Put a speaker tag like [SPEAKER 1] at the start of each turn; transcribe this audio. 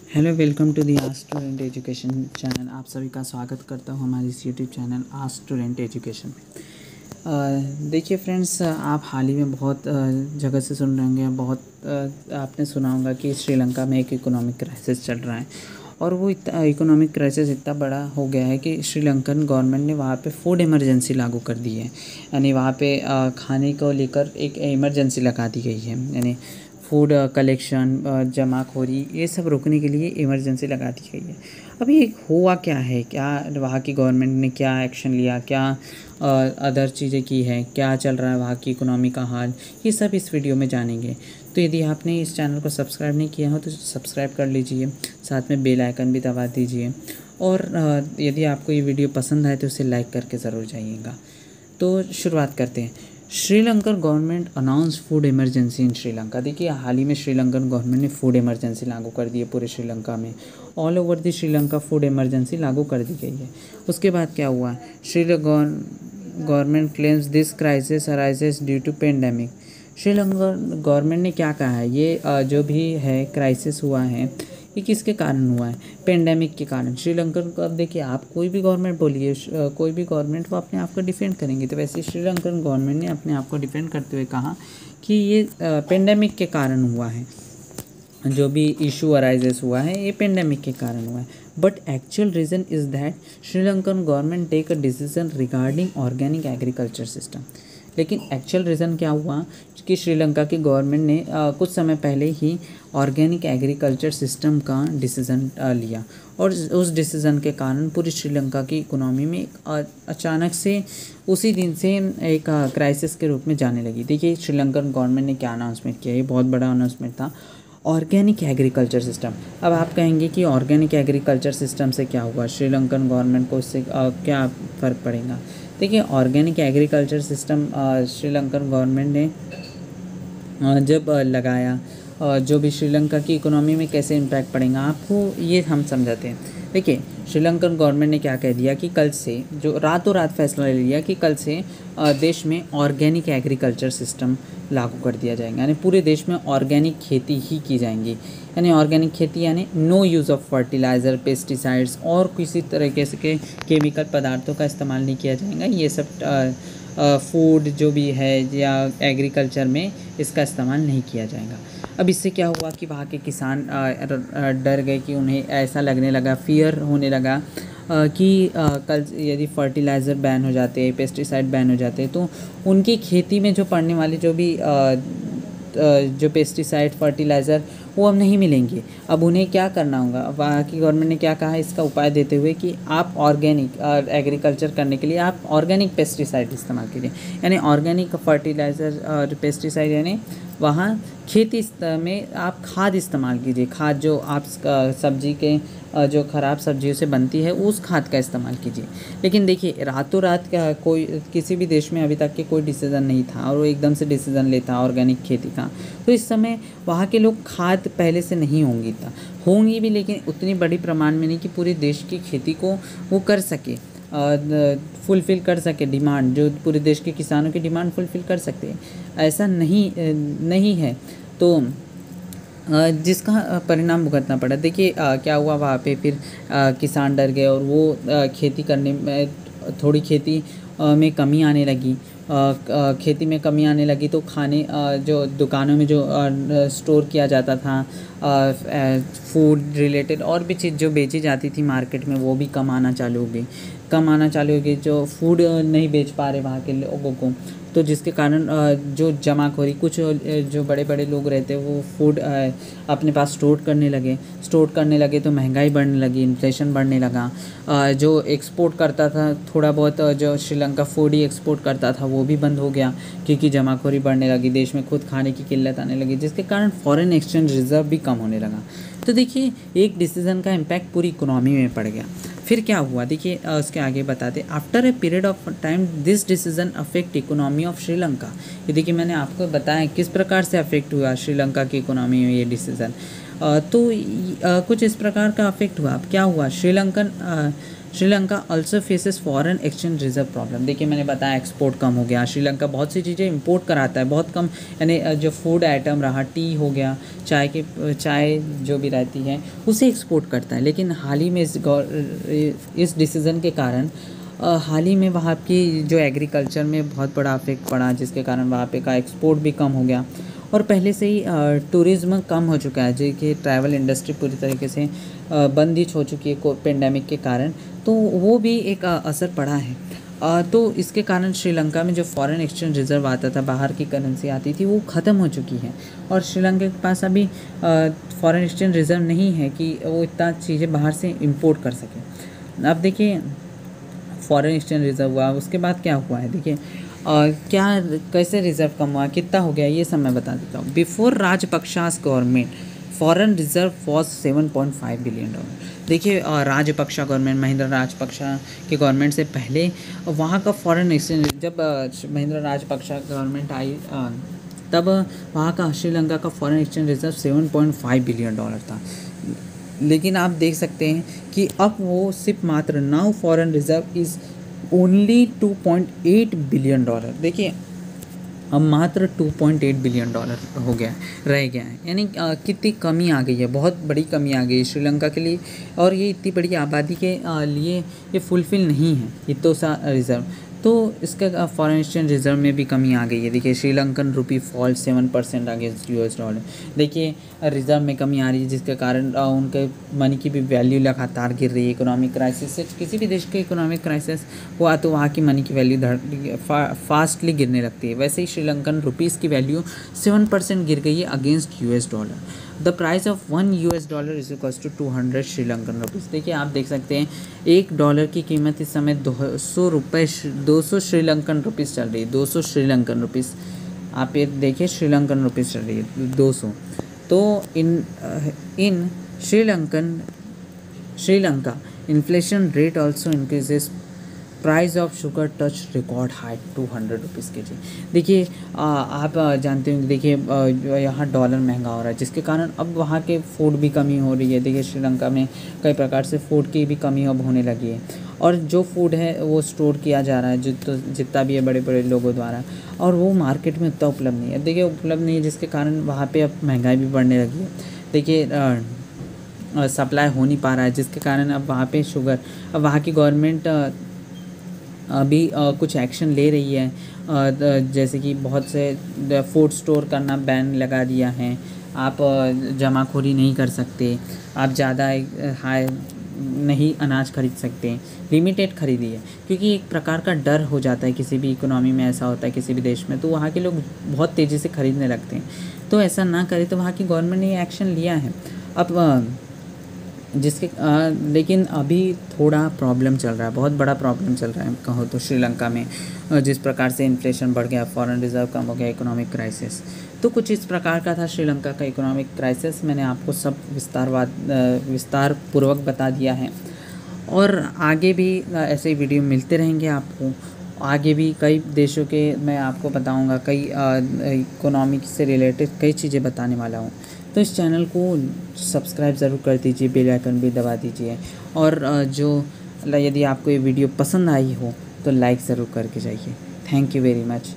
[SPEAKER 1] Hello, welcome to the आज student education channel. आप सभी का स्वागत करता हूँ हमारे इस यूट्यूब चैनल आज स्टूडेंट एजुकेशन में। देखिए फ्रेंड्स, आप हाल ही में बहुत जगह से सुन रहे होंगे, बहुत आपने सुना होगा कि श्रीलंका में एक इकोनॉमिक क्राइसिस चल रहा है। और वो इकोनॉमिक क्राइसिस इतना बड़ा हो गया है कि श्रीलंकन गवर्नमेंट ने वहाँ पे फूड इमरजेंसी लागू कर दी है। यानी वहाँ पे खाने को लेकर एक इमरजेंसी लगा दी गई है। यानी फूड कलेक्शन, जमाखोरी, ये सब रोकने के लिए इमरजेंसी लगा दी गई है। अभी एक हुआ क्या है, क्या वहाँ की गवर्नमेंट ने क्या एक्शन लिया, क्या अदर चीज़ें की हैं, क्या चल रहा है वहाँ की इकोनॉमी का हाल, ये सब इस वीडियो में जानेंगे। तो यदि आपने इस चैनल को सब्सक्राइब नहीं किया हो तो सब्सक्राइब कर लीजिए, साथ में बेल आइकन भी दबा दीजिए। और यदि आपको ये वीडियो पसंद आए तो उसे लाइक करके ज़रूर जाइएगा। तो शुरुआत करते हैं। Sri Lankan government announce food emergency in Sri Lanka. देखिए, हाल ही में श्रीलंकन गवर्नमेंट ने फूड इमरजेंसी लागू कर दी है पूरे श्रीलंका में। All over the Sri Lanka food emergency लागू कर दी गई है। उसके बाद क्या हुआ, Sri Lanka government claims this crisis arises due to pandemic. Sri Lanka government ने क्या कहा है, ये जो भी है क्राइसिस हुआ है ये किसके कारण हुआ है, पेंडेमिक के कारण। श्रीलंकन को अब देखिए, आप कोई भी गवर्नमेंट बोलिए, कोई भी गवर्नमेंट वो अपने आप को डिफेंड करेंगे। तो वैसे श्रीलंकन गवर्नमेंट ने अपने आप को डिफेंड करते हुए कहा कि ये पेंडेमिक के कारण हुआ है, जो भी इशू अराइजेस हुआ है ये पेंडेमिक के कारण हुआ है। But actual reason is that Sri Lankan government take a decision regarding organic agriculture system. लेकिन एक्चुअल रीज़न क्या हुआ कि श्रीलंका की गवर्नमेंट ने कुछ समय पहले ही ऑर्गेनिक एग्रीकल्चर सिस्टम का डिसीज़न लिया, और उस डिसीज़न के कारण पूरी श्रीलंका की इकोनॉमी में अचानक से उसी दिन से एक क्राइसिस के रूप में जाने लगी। देखिए, श्रीलंकन गवर्नमेंट ने क्या अनाउंसमेंट किया, ये बहुत बड़ा अनाउंसमेंट था, ऑर्गेनिक एग्रीकल्चर सिस्टम। अब आप कहेंगे कि ऑर्गेनिक एग्रीकल्चर सिस्टम से क्या हुआ, श्रीलंकन गवर्नमेंट को इससे क्या फ़र्क पड़ेगा। देखिए, organic agriculture system Sri Lankan government ने जब लगाया, जो भी श्रीलंका की इकोनॉमी में कैसे इम्पैक्ट पड़ेगा आपको ये हम समझाते हैं। देखिए, श्रीलंकन गवर्नमेंट ने क्या कह दिया कि कल से, जो रातों रात फैसला ले लिया कि कल से देश में ऑर्गेनिक एग्रीकल्चर सिस्टम लागू कर दिया जाएगा। यानी पूरे देश में ऑर्गेनिक खेती ही की जाएंगी। यानी ऑर्गेनिक खेती यानी no use of fertilizer, pesticides और किसी तरीके से के केमिकल पदार्थों का इस्तेमाल नहीं किया जाएगा। ये सब फूड जो भी है या एग्रीकल्चर में इसका इस्तेमाल नहीं किया जाएगा। अब इससे क्या हुआ कि वहाँ के किसान डर गए कि उन्हें ऐसा लगने लगा, फियर होने लगा कि कल यदि फर्टिलाइज़र बैन हो जाते, पेस्टिसाइड बैन हो जाते तो उनकी खेती में जो पड़ने वाली जो पेस्टिसाइड, फर्टिलाइज़र वो अब नहीं मिलेंगे। अब उन्हें क्या करना होगा, वहाँ की गवर्नमेंट ने क्या कहा इसका उपाय देते हुए कि आप ऑर्गेनिक एग्रीकल्चर करने के लिए आप ऑर्गेनिक पेस्टिसाइड इस्तेमाल कीजिए। यानी ऑर्गेनिक फर्टिलाइज़र और पेस्टिसाइड, यानी वहाँ खेती में आप खाद इस्तेमाल कीजिए। खाद जो आप सब्जी के जो ख़राब सब्जियों से बनती है उस खाद का इस्तेमाल कीजिए। लेकिन देखिए, रातों रात का कोई किसी भी देश में अभी तक के कोई डिसीज़न नहीं था और वो एकदम से डिसीज़न लेता ऑर्गेनिक खेती का। तो इस समय वहाँ के लोग खाद पहले से नहीं होंगी भी, लेकिन उतनी बड़ी प्रमाण में नहीं कि पूरे देश की खेती को वो कर सके, फुलफ़िल कर सके डिमांड, जो पूरे देश के किसानों की डिमांड फुलफ़िल कर सकते हैं, ऐसा नहीं है। तो जिसका परिणाम भुगतना पड़ा। देखिए, क्या हुआ वहाँ पे, फिर किसान डर गए और वो खेती करने में थोड़ी खेती में कमी आने लगी। खेती में कमी आने लगी तो खाने जो दुकानों में जो स्टोर किया जाता था फूड रिलेटेड और भी चीज़ जो बेची जाती थी मार्केट में, वो भी कम आना चालू हो गई। जो फूड नहीं बेच पा रहे वहाँ के लोगों को, तो जिसके कारण जो जमाखोरी, कुछ जो बड़े बड़े लोग रहते हैं वो फूड अपने पास स्टोर करने लगे तो महंगाई बढ़ने लगी, इन्फ्लेशन बढ़ने लगा। जो एक्सपोर्ट करता था थोड़ा बहुत, जो श्रीलंका फूड ही एक्सपोर्ट करता था वो भी बंद हो गया, क्योंकि जमाखोरी बढ़ने लगी, देश में खुद खाने की किल्लत आने लगी, जिसके कारण फॉरेन एक्सचेंज रिजर्व भी कम होने लगा। तो देखिए, एक डिसीज़न का इम्पैक्ट पूरी इकोनॉमी में पड़ गया। फिर क्या हुआ, देखिए उसके आगे बताते, after a period of time this decision affect economy of Sri Lanka. ये देखिए, मैंने आपको बताया किस प्रकार से अफेक्ट हुआ श्रीलंका की इकोनॉमी में ये डिसीज़न। तो कुछ इस प्रकार का अफेक्ट हुआ। अब क्या हुआ, Sri Lanka also faces foreign exchange reserve problem. देखिए मैंने बताया एक्सपोर्ट कम हो गया, श्रीलंका बहुत सी चीज़ें इंपोर्ट कराता है, बहुत कम, यानी जो फूड आइटम रहा, टी हो गया, चाय जो भी रहती है उसे एक्सपोर्ट करता है। लेकिन हाल ही में इस डिसीज़न के कारण हाल ही में वहाँ की जो एग्रीकल्चर में बहुत बड़ा इफेक्ट पड़ा, जिसके कारण वहाँ पे का एक्सपोर्ट भी कम हो गया और पहले से ही टूरिज़्म कम हो चुका है, जो कि ट्रैवल इंडस्ट्री पूरी तरीके से बंदिश हो चुकी है पेंडेमिक के कारण, तो वो भी एक असर पड़ा है। तो इसके कारण श्रीलंका में जो फॉरेन एक्सचेंज रिज़र्व आता था, बाहर की करेंसी आती थी, वो ख़त्म हो चुकी है और श्रीलंका के पास अभी फॉरेन एक्सचेंज रिज़र्व नहीं है कि वो इतना चीज़ें बाहर से इंपोर्ट कर सके। अब देखिए फॉरेन एक्सचेंज रिज़र्व हुआ, उसके बाद क्या हुआ है, देखिए क्या कैसे रिज़र्व कम हुआ, कितना हो गया, ये सब मैं बता देता हूँ। Before Rajapaksa's government foreign reserve was $7.5 billion. देखिए राजपक्षा गवर्नमेंट, महिंद्रा राजपक्षा की गवर्नमेंट से पहले वहाँ का फॉरेन एक्सचेंज, जब महिंद्रा राजपक्षा गवर्नमेंट आई तब वहाँ का श्रीलंका का फॉरेन एक्सचेंज रिजर्व $7.5 बिलियन था। लेकिन आप देख सकते हैं कि अब वो सिर्फ मात्र now foreign reserve is only $2.8 billion. देखिए अब मात्र $2.8 बिलियन हो गया रह गया है, यानी कितनी कमी आ गई है, बहुत बड़ी कमी आ गई है श्रीलंका के लिए। और ये इतनी बड़ी आबादी के लिए ये फुलफ़िल नहीं है इतना सा रिज़र्व, तो इसका फॉरेन एक्सचेंज रिज़र्व में भी कमी आ गई है। देखिए श्रीलंकन रुपी फॉल 7% अगेंस्ट US डॉलर। देखिए रिज़र्व में कमी आ रही है, जिसके कारण उनके मनी की भी वैल्यू लगातार गिर रही है। इकोनॉमिक क्राइसिस से, किसी भी देश के इकोनॉमिक क्राइसिस हुआ तो वहाँ की मनी की वैल्यू फास्टली गिरने लगती है। वैसे ही श्रीलंकन रुपीज़ की वैल्यू 7% गिर गई है against US dollar. The price of $1 is equal to 200 Sri Lankan rupees. देखिए आप देख सकते हैं $1 की कीमत इस समय 200 श्रीलंकन रुपीज़ चल रही है। 200 श्रीलंकन रुपीज़, आप ये देखिए श्रीलंकन रुपीज़ चल रही है 200। तो in Sri Lanka inflation rate also increases, price of sugar touch record high 200 rupees K G. देखिए आप जानते होंगे, देखिए यहाँ डॉलर महंगा हो रहा है, जिसके कारण अब वहाँ के फूड भी कमी हो रही है। देखिए श्रीलंका में कई प्रकार से फूड की भी कमी अब होने लगी है और जो फूड है वो स्टोर किया जा रहा है जितना भी है बड़े बड़े लोगों द्वारा, और वो मार्केट में उतना उपलब्ध नहीं है। देखिए उपलब्ध नहीं है, जिसके कारण वहाँ पे अब महंगाई भी बढ़ने लगी है। देखिए सप्लाई हो नहीं पा रहा है, जिसके कारण अब वहाँ पे शुगर, अब वहाँ की गवर्नमेंट अभी कुछ एक्शन ले रही है, जैसे कि बहुत से फूड स्टोर करना बैन लगा दिया है। आप जमाखोरी नहीं कर सकते, आप ज़्यादा हाई नहीं अनाज खरीद सकते, लिमिटेड खरीदिए, क्योंकि एक प्रकार का डर हो जाता है किसी भी इकोनॉमी में, ऐसा होता है किसी भी देश में, तो वहाँ के लोग बहुत तेज़ी से खरीदने लगते हैं। तो ऐसा ना करे, तो वहाँ की गवर्नमेंट ने ये एक्शन लिया है अब लेकिन अभी थोड़ा प्रॉब्लम चल रहा है, बहुत बड़ा प्रॉब्लम चल रहा है कहो तो श्रीलंका में, जिस प्रकार से इन्फ्लेशन बढ़ गया, फॉरेन रिजर्व कम हो गया, इकोनॉमिक क्राइसिस। तो कुछ इस प्रकार का था श्रीलंका का इकोनॉमिक क्राइसिस। मैंने आपको सब विस्तार पूर्वक बता दिया है और आगे भी ऐसे वीडियो मिलते रहेंगे आपको। आगे भी कई देशों के मैं आपको बताऊंगा, कई इकोनॉमिक से रिलेटेड कई चीज़ें बताने वाला हूँ। तो इस चैनल को सब्सक्राइब ज़रूर कर दीजिए, बेल आइकन भी दबा दीजिए, और यदि आपको ये वीडियो पसंद आई हो तो लाइक ज़रूर करके जाइए। Thank you very much.